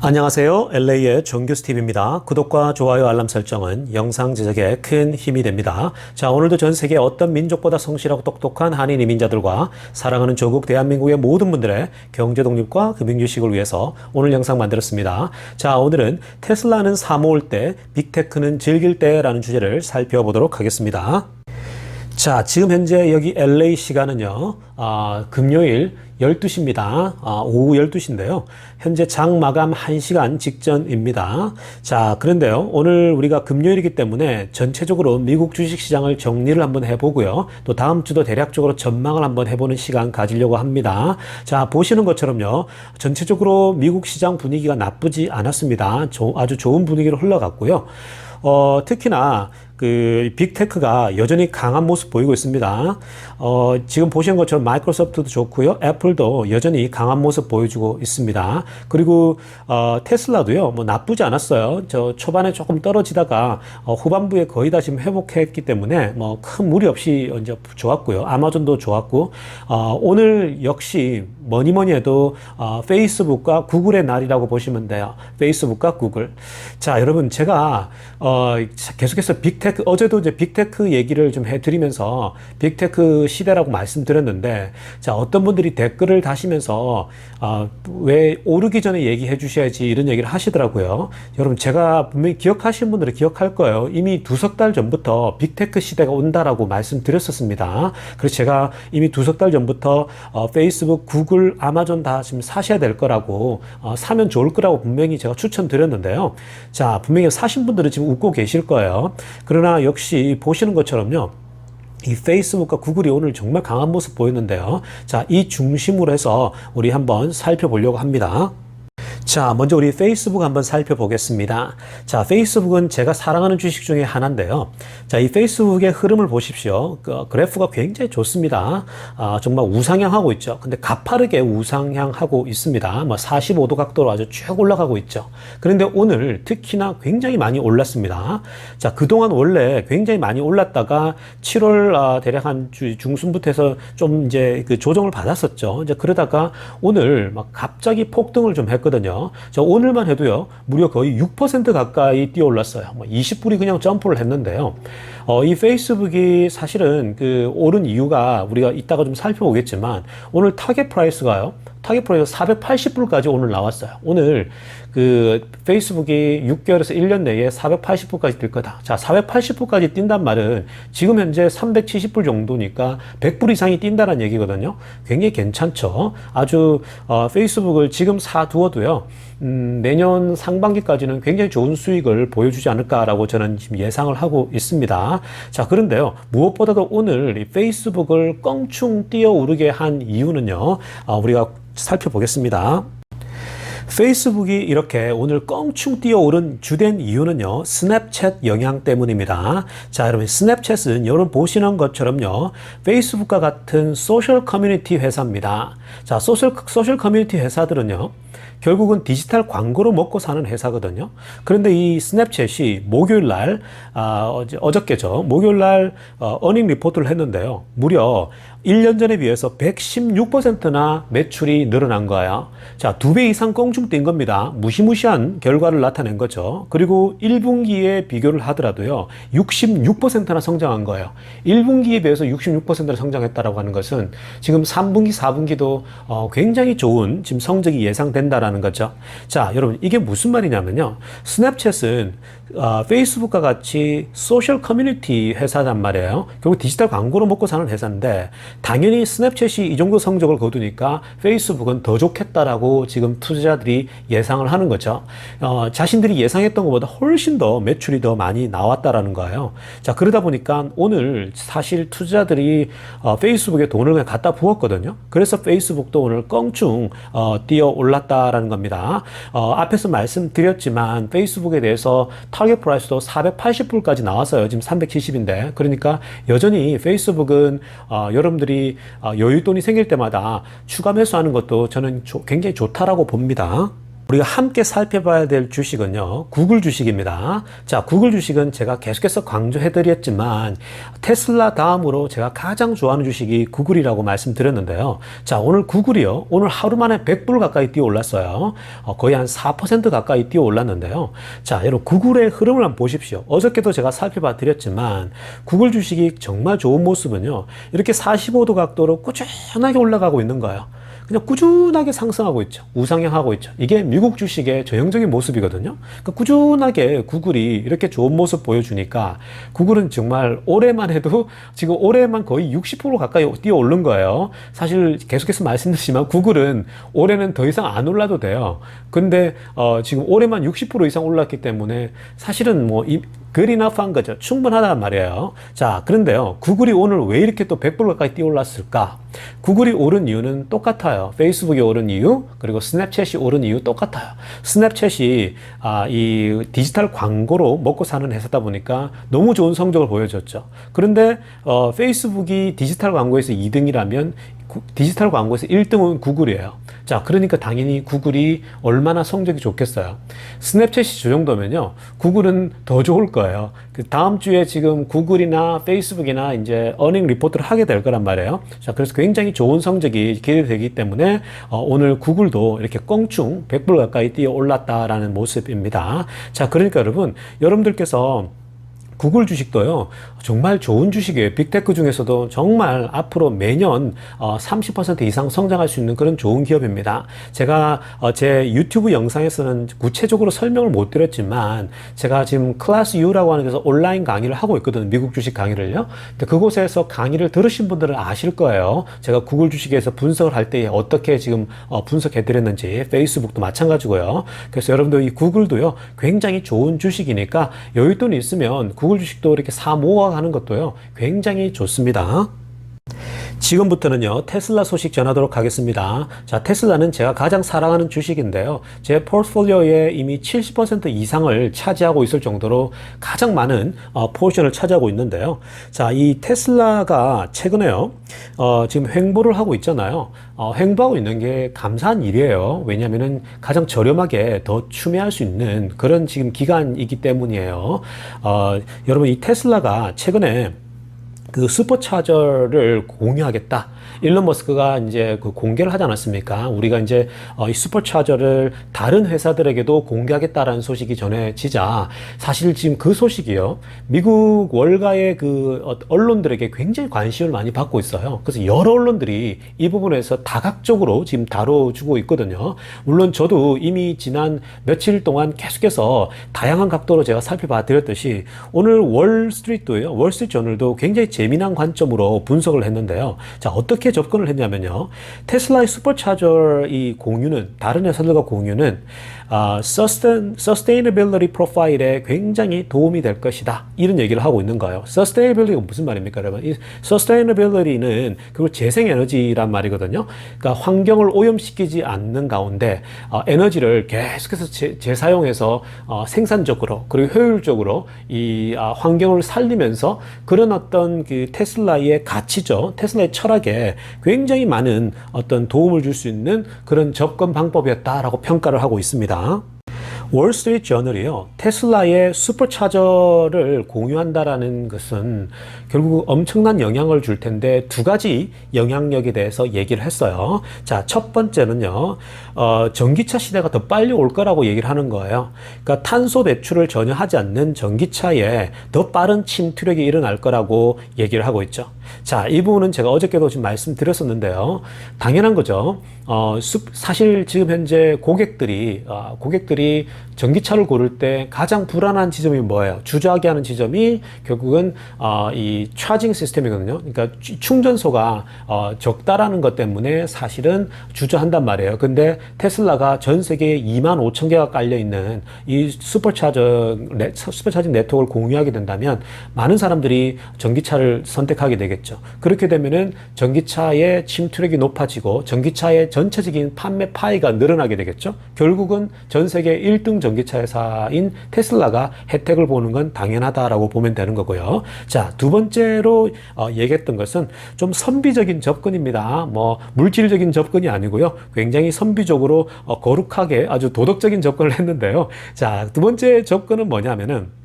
안녕하세요. LA의 정규스티브입니다. 구독과 좋아요, 알람 설정은 영상 제작에 큰 힘이 됩니다. 자, 오늘도 전 세계 어떤 민족보다 성실하고 똑똑한 한인 이민자들과 사랑하는 조국 대한민국의 모든 분들의 경제 독립과 금융주식을 위해서 오늘 영상 만들었습니다. 자, 오늘은 테슬라는 사모을 때, 빅테크는 즐길 때라는 주제를 살펴보도록 하겠습니다. 자, 지금 현재 여기 LA 시간은요, 금요일 12시입니다. 오후 12시인데요. 현재 장 마감 1시간 직전입니다. 자, 그런데요. 오늘 우리가 금요일이기 때문에 전체적으로 미국 주식시장을 정리를 한번 해보고요. 또 다음 주도 대략적으로 전망을 한번 해보는 시간 가지려고 합니다. 자, 보시는 것처럼요. 전체적으로 미국 시장 분위기가 나쁘지 않았습니다. 아주 좋은 분위기로 흘러갔고요. 특히나 그 빅테크가 여전히 강한 모습 보이고 있습니다. 지금 보시는 것처럼 마이크로소프트도 좋고요. 애플도 여전히 강한 모습 보여주고 있습니다. 그리고 테슬라도요. 뭐 나쁘지 않았어요. 저 초반에 조금 떨어지다가 후반부에 거의 다 지금 회복했기 때문에 뭐 큰 무리 없이 이제 좋았고요. 아마존도 좋았고 오늘 역시 뭐니 해도 페이스북과 구글의 날이라고 보시면 돼요. 페이스북과 구글. 자, 여러분 제가 계속해서 빅테크 어제도 이제 빅테크 얘기를 좀 해드리면서 빅테크 시대라고 말씀드렸는데, 자, 어떤 분들이 댓글을 다시면서 왜 오르기 전에 얘기해 주셔야지 이런 얘기를 하시더라고요. 여러분 제가 분명히 기억하시는 분들은 기억할 거예요. 이미 두석 달 전부터 빅테크 시대가 온다라고 말씀드렸었습니다. 그래서 제가 이미 두석 달 전부터 페이스북, 구글, 아마존 다 지금 사셔야 될 거라고 사면 좋을 거라고 분명히 제가 추천드렸는데요. 자, 분명히 사신 분들은 지금 웃고 계실 거예요. 그러나 역시 보시는 것처럼요. 이 페이스북과 구글이 오늘 정말 강한 모습 보였는데요. 자, 이 중심으로 해서 우리 한번 살펴보려고 합니다. 자, 먼저 우리 페이스북 한번 살펴보겠습니다. 자, 페이스북은 제가 사랑하는 주식 중에 하나인데요. 자, 이 페이스북의 흐름을 보십시오. 그래프가 굉장히 좋습니다. 정말 우상향하고 있죠. 근데 가파르게 우상향하고 있습니다. 뭐 45도 각도로 아주 쭉 올라가고 있죠. 그런데 오늘 특히나 굉장히 많이 올랐습니다. 자, 그동안 원래 굉장히 많이 올랐다가 7월 대략 한 중순부터 해서 좀 이제 그 조정을 받았었죠. 이제 그러다가 오늘 막 갑자기 폭등을 좀 했거든요. 저 오늘만 해도요, 무려 거의 6% 가까이 뛰어 올랐어요. 뭐 20불이 그냥 점프를 했는데요. 이 페이스북이 사실은 그 오른 이유가 우리가 이따가 좀 살펴보겠지만, 오늘 타겟 프라이스가요, 타겟 프라이스 480불까지 오늘 나왔어요. 오늘 그 페이스북이 6개월에서 1년 내에 480불까지 뛸 거다. 자, 480불까지 뛴단 말은 지금 현재 370불 정도니까 100불 이상이 뛴다는 얘기거든요. 굉장히 괜찮죠. 아주 페이스북을 지금 사두어도요, 내년 상반기까지는 굉장히 좋은 수익을 보여주지 않을까라고 저는 지금 예상을 하고 있습니다. 자, 그런데요, 무엇보다도 오늘 이 페이스북을 껑충 뛰어오르게 한 이유는요, 우리가 살펴보겠습니다. 페이스북이 이렇게 오늘 껑충 뛰어오른 주된 이유는요, 스냅챗 영향 때문입니다. 자, 여러분, 스냅챗은 여러분 보시는 것처럼요, 페이스북과 같은 소셜 커뮤니티 회사입니다. 자, 소셜 커뮤니티 회사들은요, 결국은 디지털 광고로 먹고 사는 회사거든요. 그런데 이 스냅챗이 목요일 날, 어저께죠. 목요일 날, 어닝 리포트를 했는데요. 무려 1년 전에 비해서 116%나 매출이 늘어난 거예요. 자, 2배 이상 껑충 뛴 겁니다. 무시무시한 결과를 나타낸 거죠. 그리고 1분기에 비교를 하더라도요, 66%나 성장한 거예요. 1분기에 비해서 66%나 성장했다라고 하는 것은 지금 3분기, 4분기도 굉장히 좋은 지금 성적이 예상된다라는 거죠. 자, 여러분, 이게 무슨 말이냐면요. 스냅챗은 페이스북과 같이 소셜 커뮤니티 회사단 말이에요. 결국 디지털 광고로 먹고 사는 회사인데, 당연히 스냅챗이 이 정도 성적을 거두니까 페이스북은 더 좋겠다라고 지금 투자자들이 예상을 하는 거죠. 자신들이 예상했던 것보다 훨씬 더 매출이 더 많이 나왔다라는 거예요. 자, 그러다 보니까 오늘 사실 투자자들이 페이스북에 돈을 그냥 갖다 부었거든요. 그래서 페이스북도 오늘 껑충 뛰어 올랐다라는 겁니다. 앞에서 말씀드렸지만 페이스북에 대해서 타겟 프라이스도 480불까지 나왔어요. 지금 370인데. 그러니까 여전히 페이스북은 여러분들이 여윳돈이 생길 때마다 추가 매수하는 것도 저는 굉장히 좋다라고 봅니다. 우리가 함께 살펴봐야 될 주식은요, 구글 주식입니다. 자, 구글 주식은 제가 계속해서 강조해드렸지만 테슬라 다음으로 제가 가장 좋아하는 주식이 구글이라고 말씀드렸는데요. 자, 오늘 구글이요, 오늘 하루 만에 100불 가까이 뛰어 올랐어요. 거의 한 4% 가까이 뛰어 올랐는데요. 자, 여러분 구글의 흐름을 한번 보십시오. 어저께도 제가 살펴봐 드렸지만 구글 주식이 정말 좋은 모습은요, 이렇게 45도 각도로 꾸준하게 올라가고 있는 거예요. 그냥 꾸준하게 상승하고 있죠. 우상향하고 있죠. 이게 미국 주식의 전형적인 모습이거든요. 그러니까 꾸준하게 구글이 이렇게 좋은 모습 보여주니까 구글은 정말 올해만 해도 지금 올해만 거의 60% 가까이 뛰어 오른 거예요. 사실 계속해서 말씀드리지만 구글은 올해는 더 이상 안 올라도 돼요. 근데 지금 올해만 60% 이상 올랐기 때문에 사실은 뭐 good enough 한 거죠. 충분하단 말이에요. 자, 그런데요, 구글이 오늘 왜 이렇게 또 100불 가까이 뛰어 올랐을까? 구글이 오른 이유는 똑같아요. 페이스북이 오른 이유, 그리고 스냅챗이 오른 이유 똑같아요. 스냅챗이 이 디지털 광고로 먹고 사는 회사다 보니까 너무 좋은 성적을 보여줬죠. 그런데 페이스북이 디지털 광고에서 2등이라면 디지털 광고에서 1등은 구글이에요. 자, 그러니까 당연히 구글이 얼마나 성적이 좋겠어요. 스냅챗이 저 정도면요, 구글은 더 좋을 거예요. 그 다음 주에 지금 구글이나 페이스북이나 이제 어닝 리포트를 하게 될 거란 말이에요. 자, 그래서 굉장히 좋은 성적이 기대되기 때문에 오늘 구글도 이렇게 껑충 100불 가까이 뛰어 올랐다라는 모습입니다. 자, 그러니까 여러분들께서 구글 주식도요, 정말 좋은 주식이에요. 빅테크 중에서도 정말 앞으로 매년 30% 이상 성장할 수 있는 그런 좋은 기업입니다. 제가 제 유튜브 영상에서는 구체적으로 설명을 못 드렸지만 제가 지금 클래스 U라고 하는 데서 온라인 강의를 하고 있거든요. 미국 주식 강의를요. 근데 그곳에서 강의를 들으신 분들은 아실 거예요. 제가 구글 주식에서 분석을 할 때 어떻게 지금 분석해 드렸는지. 페이스북도 마찬가지고요. 그래서 여러분들 이 구글도요, 굉장히 좋은 주식이니까 여윳돈이 있으면 구글 주식도 이렇게 사 모아가는 것도요, 굉장히 좋습니다. 지금부터는요, 테슬라 소식 전하도록 하겠습니다. 자, 테슬라는 제가 가장 사랑하는 주식인데요, 제 포트폴리오에 이미 70% 이상을 차지하고 있을 정도로 가장 많은 포지션을 차지하고 있는데요. 자, 이 테슬라가 최근에요, 지금 횡보를 하고 있잖아요. 횡보하고 있는 게 감사한 일이에요. 왜냐하면은 가장 저렴하게 더 추매할 수 있는 그런 지금 기간이기 때문이에요. 여러분, 이 테슬라가 최근에 그 슈퍼차저를 공유하겠다. 일론 머스크가 이제 그 공개를 하지 않았습니까? 우리가 이제 이 슈퍼차저를 다른 회사들에게도 공개하겠다라는 소식이 전해지자, 사실 지금 그 소식이요, 미국 월가의 그 언론들에게 굉장히 관심을 많이 받고 있어요. 그래서 여러 언론들이 이 부분에서 다각적으로 지금 다뤄주고 있거든요. 물론 저도 이미 지난 며칠 동안 계속해서 다양한 각도로 제가 살펴봐 드렸듯이 오늘 월스트리트도요, 월스트리트 저널도 굉장히 재미난 관점으로 분석을 했는데요. 자, 어떻게 접근을 했냐면요, 테슬라의 슈퍼차저 이 공유는, 다른 회사들과 공유는 sustainability 프로파일에 굉장히 도움이 될 것이다, 이런 얘기를 하고 있는 거예요. sustainability가 무슨 말입니까, 여러분? 이 sustainability는 그리고 재생에너지란 말이거든요. 그러니까 환경을 오염시키지 않는 가운데 에너지를 계속해서 재사용해서 생산적으로 그리고 효율적으로 이 환경을 살리면서 그런 어떤 그 테슬라의 가치죠, 테슬라의 철학에 굉장히 많은 어떤 도움을 줄 수 있는 그런 접근 방법이었다라고 평가를 하고 있습니다. 월스트리트 저널이요, 테슬라의 슈퍼차저를 공유한다라는 것은 결국 엄청난 영향을 줄 텐데 두 가지 영향력에 대해서 얘기를 했어요. 자, 첫 번째는요, 전기차 시대가 더 빨리 올 거라고 얘기를 하는 거예요. 그러니까 탄소 배출을 전혀 하지 않는 전기차에 더 빠른 침투력이 일어날 거라고 얘기를 하고 있죠. 자, 이 부분은 제가 어저께도 좀 말씀드렸었는데요. 당연한 거죠. 사실 지금 현재 고객들이 전기차를 고를 때 가장 불안한 지점이 뭐예요? 주저하게 하는 지점이 결국은 이 차징 시스템이거든요. 그러니까 충전소가 적다라는 것 때문에 사실은 주저한단 말이에요. 근데 테슬라가 전 세계에 25,000개가 깔려있는 이 슈퍼차징 네트워크를 공유하게 된다면 많은 사람들이 전기차를 선택하게 되겠죠. 그렇게 되면은 전기차의 침투력이 높아지고 전기차의 전체적인 판매 파이가 늘어나게 되겠죠. 결국은 전 세계 1등 1등 전기차 회사인 테슬라가 혜택을 보는 건 당연하다라고 보면 되는 거고요. 자, 두 번째로 얘기했던 것은 좀 선비적인 접근입니다. 뭐 물질적인 접근이 아니고요. 굉장히 선비적으로 거룩하게 아주 도덕적인 접근을 했는데요. 자, 두 번째 접근은 뭐냐면은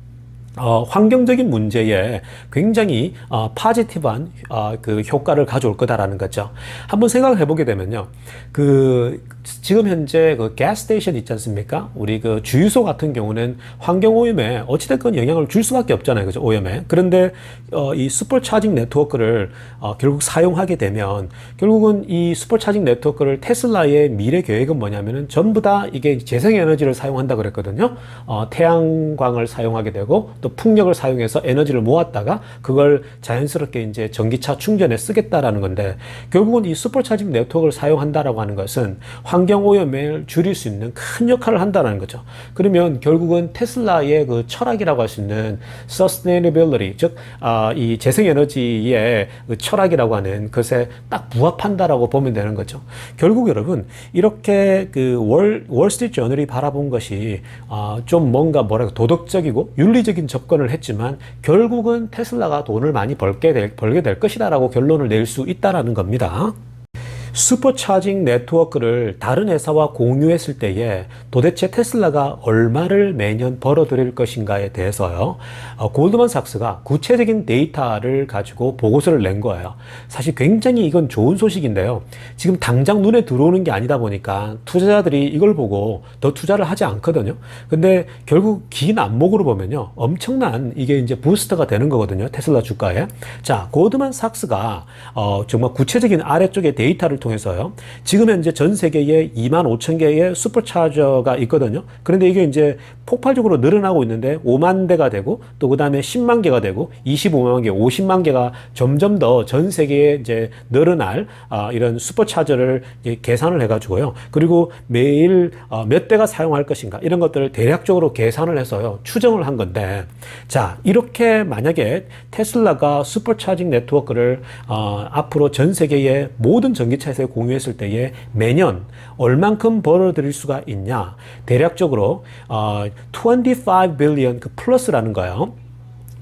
환경적인 문제에 굉장히 파지티브한 그 효과를 가져올 거다라는 거죠. 한번 생각을 해보게 되면요, 지금 현재 그 가스스테이션 있지 않습니까? 우리 그 주유소 같은 경우는 환경 오염에 어찌됐건 영향을 줄 수밖에 없잖아요, 그죠? 오염에. 그런데 이 슈퍼차징 네트워크를 결국 사용하게 되면 결국은 이 슈퍼차징 네트워크를 테슬라의 미래 계획은 뭐냐면은 전부 다 이게 재생에너지를 사용한다 그랬거든요. 태양광을 사용하게 되고 또 풍력을 사용해서 에너지를 모았다가 그걸 자연스럽게 이제 전기차 충전에 쓰겠다라는 건데, 결국은 이 슈퍼차징 네트워크를 사용한다라고 하는 것은 환경 오염을 줄일 수 있는 큰 역할을 한다는 거죠. 그러면 결국은 테슬라의 그 철학이라고 할 수 있는 sustainability, 즉 이 재생에너지의 그 철학이라고 하는 것에 딱 부합한다라고 보면 되는 거죠. 결국 여러분, 이렇게 그 월스트리트 저널이 바라본 것이 좀 뭔가 도덕적이고 윤리적인 접근을 했지만 결국은 테슬라가 돈을 많이 벌게 될 것이다라고 결론을 낼 수 있다라는 겁니다. 슈퍼차징 네트워크를 다른 회사와 공유했을 때에 도대체 테슬라가 얼마를 매년 벌어들일 것인가에 대해서요, 골드만삭스가 구체적인 데이터를 가지고 보고서를 낸 거예요. 사실 굉장히 이건 좋은 소식인데요, 지금 당장 눈에 들어오는 게 아니다 보니까 투자자들이 이걸 보고 더 투자를 하지 않거든요. 근데 결국 긴 안목으로 보면요, 엄청난 이게 이제 부스터가 되는 거거든요, 테슬라 주가에. 자, 골드만삭스가 정말 구체적인 아래쪽에 데이터를 통해서요, 지금 현재 전 세계에 25,000개의 슈퍼차저가 있거든요. 그런데 이게 이제 폭발적으로 늘어나고 있는데 5만 대가 되고 또 그 다음에 10만 개가 되고 25만 개, 50만 개가 점점 더 전 세계에 이제 늘어날 이런 슈퍼차저를 계산을 해가지고요. 그리고 매일 몇 대가 사용할 것인가 이런 것들을 대략적으로 계산을 해서요, 추정을 한 건데, 자, 이렇게 만약에 테슬라가 슈퍼차징 네트워크를 앞으로 전 세계의 모든 전기차에서 공유했을 때에 매년 얼만큼 벌어들일 수가 있냐, 대략적으로 25 빌리언 그 플러스라는 거예요.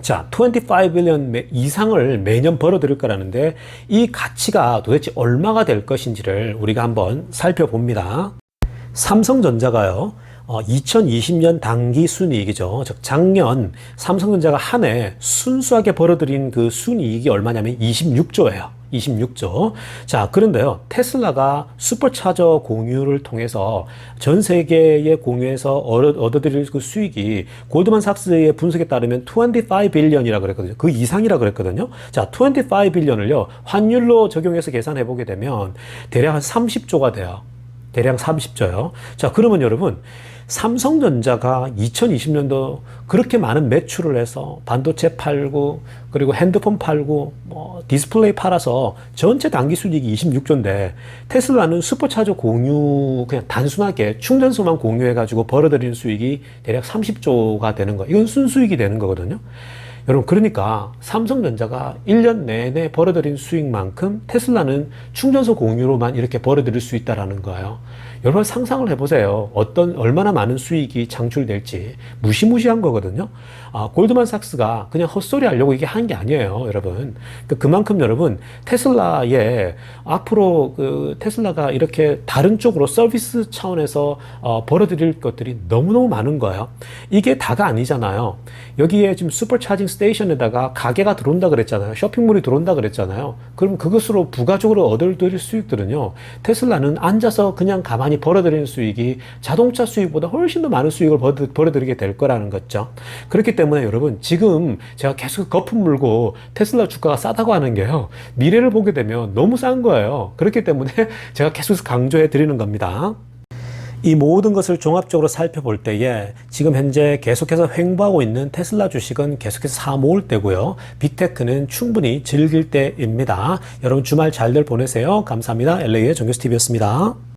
자, 25 빌리언 이상을 매년 벌어들일 거라는데 이 가치가 도대체 얼마가 될 것인지를 우리가 한번 살펴봅니다. 삼성전자가요, 2020년 당기 순이익이죠. 즉 작년 삼성전자가 한 해 순수하게 벌어들인 그 순이익이 얼마냐면 26조예요. 26조. 자, 그런데요, 테슬라가 슈퍼차저 공유를 통해서 전 세계에 공유해서 얻어들일 그 수익이 골드만삭스의 분석에 따르면 25 빌리언이라 그랬거든요. 그 이상이라 그랬거든요. 자, 25 빌리언을요, 환율로 적용해서 계산해 보게 되면 대략 한 30조가 돼요. 대략 30조요. 자, 그러면 여러분, 삼성전자가 2020년도 그렇게 많은 매출을 해서 반도체 팔고 그리고 핸드폰 팔고 뭐 디스플레이 팔아서 전체 당기 수익이 26조인데 테슬라는 슈퍼차저 공유, 그냥 단순하게 충전소만 공유해 가지고 벌어들이는 수익이 대략 30조가 되는 거. 이건 순수익이 되는 거거든요. 여러분, 그러니까 삼성전자가 1년 내내 벌어들인 수익만큼 테슬라는 충전소 공유로만 이렇게 벌어들일 수 있다라는 거예요. 여러분 상상을 해보세요. 얼마나 많은 수익이 창출될지. 무시무시한 거거든요. 골드만삭스가 그냥 헛소리 하려고 이게 한 게 아니에요, 여러분. 그만큼 여러분, 테슬라에 앞으로 테슬라가 이렇게 다른 쪽으로 서비스 차원에서 벌어들일 것들이 너무너무 많은 거예요. 이게 다가 아니잖아요. 여기에 지금 슈퍼차징 스테이션에다가 가게가 들어온다 그랬잖아요. 쇼핑몰이 들어온다 그랬잖아요. 그럼 그것으로 부가적으로 얻어들일 수익들은요, 테슬라는 앉아서 그냥 가만히 벌어들이는 수익이 자동차 수익보다 훨씬 더 많은 수익을 벌어들이게 될 거라는 거죠. 그렇기 때문에 여러분, 지금 제가 계속 거품 물고 테슬라 주가가 싸다고 하는 게요, 미래를 보게 되면 너무 싼 거예요. 그렇기 때문에 제가 계속 강조해 드리는 겁니다. 이 모든 것을 종합적으로 살펴볼 때에 지금 현재 계속해서 횡보하고 있는 테슬라 주식은 계속해서 사 모을 때고요. 빅테크는 충분히 즐길 때입니다. 여러분 주말 잘들 보내세요. 감사합니다. LA의 정교수TV였습니다.